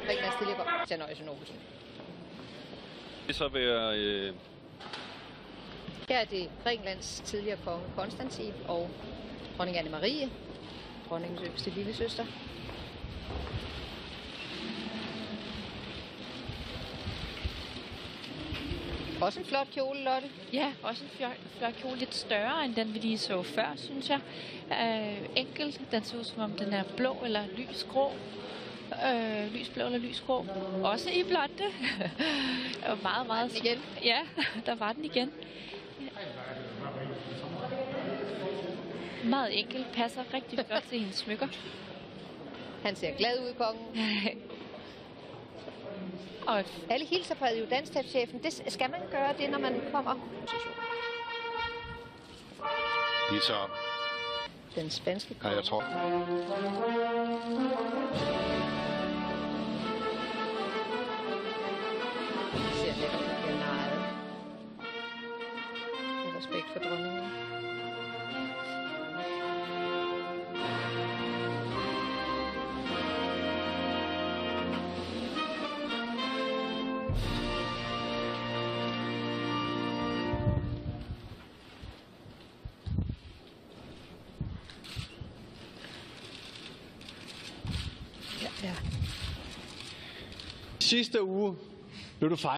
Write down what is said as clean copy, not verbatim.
Grækenlands tidligere konge, Janojsen. Det så være... Her er det Grækenlands tidligere konge Konstantin og dronning Anne-Marie, dronningens yngste lillesøster. Også en flot kjole, Lotte. Ja, også en flot kjole. Lidt større end den, vi lige så før, synes jeg. Enkelt. Den ser ud som om den er blå eller lysgrå. Lysblå eller lysgrå. Også i blonde. Og meget, meget... Igen. Ja, der var den igen. Meget enkelt. Passer rigtig godt til hendes smykker. Han ser glad ud, kongen. Og alle hilser fra adjudantstabschefen. Det skal man gøre det, når man kommer. Lige så. Den spanske konge. Ja, jeg tror. Det ser lækkert ud. Det er narret. Med respekt for dronningen. Sidste uge blev du fejret.